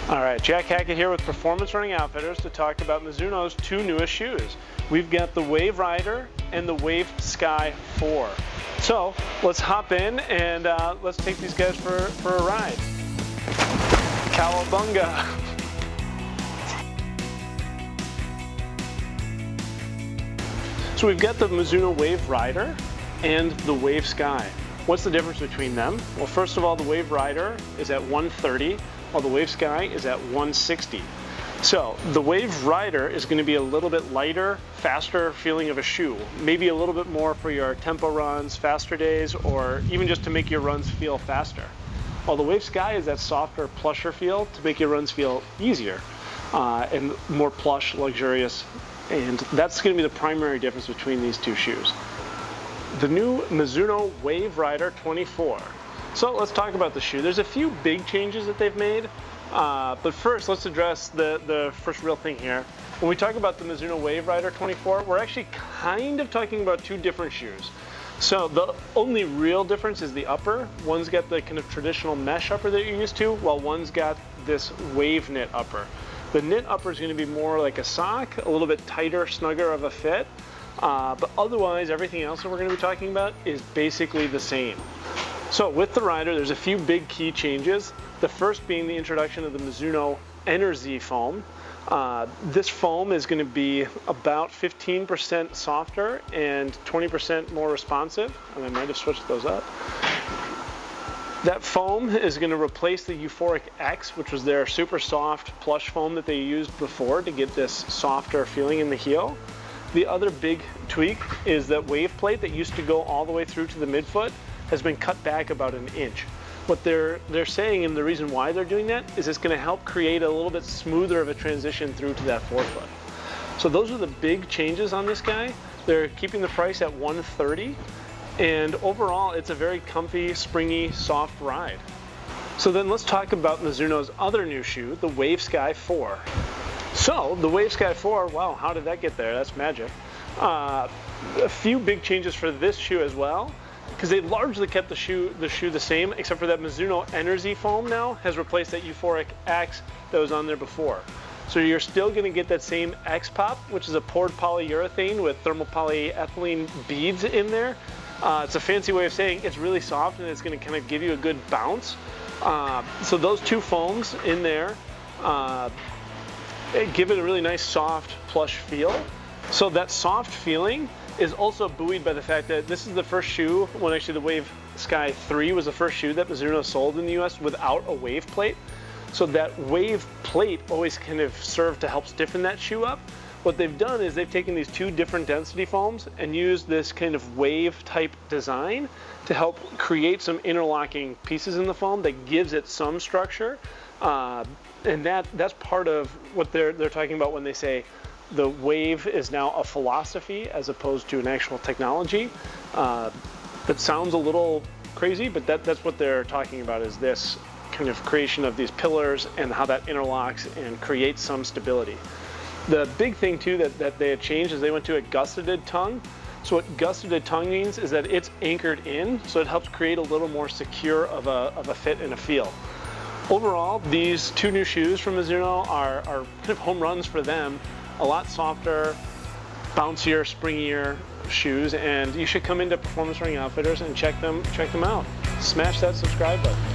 All right, Jack Hackett here with Performance Running Outfitters to talk about Mizuno's two newest shoes. We've got the Wave Rider and the Wave Sky 4. So let's hop in and let's take these guys for a ride. Cowabunga! So we've got the Mizuno Wave Rider and the Wave Sky. What's the difference between them? Well, first of all, the Wave Rider is at 130, while the Wave Sky is at 160. So the Wave Rider is going to be a little bit lighter, faster feeling of a shoe. Maybe a little bit more for your tempo runs, faster days, or even just to make your runs feel faster. While the Wave Sky is that softer, plusher feel to make your runs feel easier and more plush, luxurious. And that's going to be the primary difference between these two shoes. The new Mizuno Wave Rider 24. So let's talk about the shoe. There's a few big changes that they've made, but first let's address the first real thing here. When we talk about the Mizuno Wave Rider 24, we're actually kind of talking about two different shoes. So the only real difference is the upper. One's got the kind of traditional mesh upper that you're used to, while one's got this wave knit upper. The knit upper is going to be more like a sock, a little bit tighter, snugger of a fit. But otherwise, everything else that we're going to be talking about is basically the same. So with the Rider, there's a few big key changes. The first being the introduction of the Mizuno Energy foam. This foam is going to be about 15% softer and 20% more responsive. And I might have switched those up. That foam is going to replace the Euphoric X, which was their super soft plush foam that they used before to get this softer feeling in the heel. The other big tweak is that wave plate that used to go all the way through to the midfoot has been cut back about an inch. What they're saying, and the reason why they're doing that, is it's going to help create a little bit smoother of a transition through to that forefoot. So those are the big changes on this guy. They're keeping the price at $130, and overall it's a very comfy, springy, soft ride. So then let's talk about Mizuno's other new shoe, the Wave Sky 4. So the Wave Sky 4, wow, how did that get there? That's magic. A few big changes for this shoe as well, because they largely kept the shoe the same, except for that Mizuno Energy foam now has replaced that Euphoric X that was on there before. So you're still going to get that same X Pop, which is a poured polyurethane with thermal polyethylene beads in there. It's a fancy way of saying it's really soft and it's going to kind of give you a good bounce. So those two foams in there give it a really nice soft plush feel. So that soft feeling is also buoyed by the fact that this is the first shoe, when actually the Wave Sky 3 was the first shoe that Mizuno sold in the US without a wave plate. So that wave plate always kind of served to help stiffen that shoe up. What they've done is they've taken these two different density foams and used this kind of wave type design to help create some interlocking pieces in the foam that gives it some structure. And that's part of what they're talking about when they say the wave is now a philosophy as opposed to an actual technology. That sounds a little crazy, but that's what they're talking about, is this kind of creation of these pillars and how that interlocks and creates some stability. The big thing too that they had changed is they went to a gusseted tongue. So what gusseted tongue means is that it's anchored in, so it helps create a little more secure of a fit and a feel. Overall, these two new shoes from Mizuno are kind of home runs for them. A lot softer, bouncier, springier shoes, and you should come into Performance Running Outfitters and check them out. Smash that subscribe button.